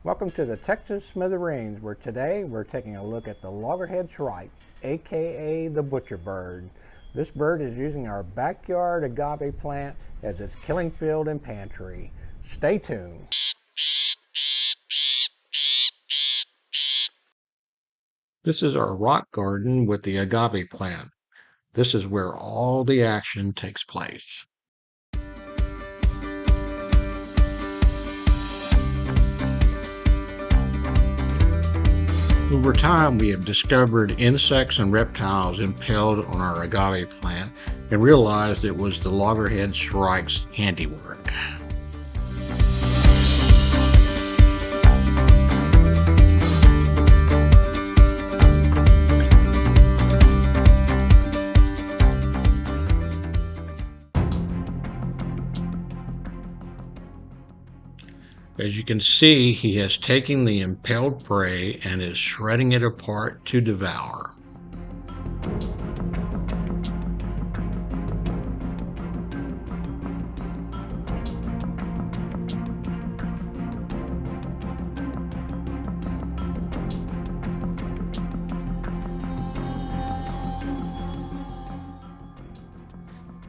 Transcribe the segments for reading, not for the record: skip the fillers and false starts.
Welcome to the Texas Smithereens, where today we're taking a look at the Loggerhead Shrike, aka the butcher bird. This bird is using our backyard agave plant as its killing field and pantry. Stay tuned. This is our rock garden with the agave plant. This is where all the action takes place. Over time, we have discovered insects and reptiles impaled on our agave plant and realized it was the Loggerhead Shrike's handiwork. As you can see, he has taken the impaled prey and is shredding it apart to devour.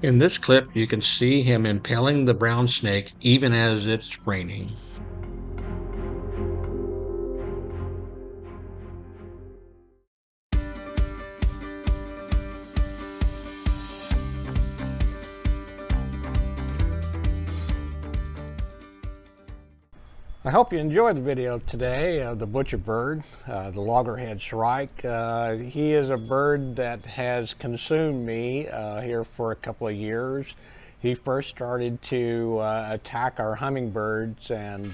In this clip, you can see him impaling the brown snake even as it's raining. I hope you enjoyed the video today of the butcher bird, the Loggerhead Shrike. He is a bird that has consumed me here for a couple of years. He first started to attack our hummingbirds and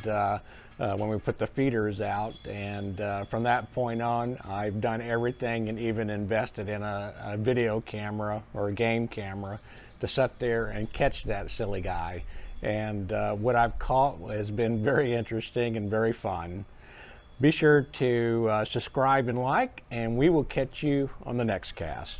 when we put the feeders out, and from that point on I've done everything and even invested in a video camera or a game camera to sit there and catch that silly guy. And what I've caught has been very interesting and very fun. Be sure to subscribe and like, and we will catch you on the next cast.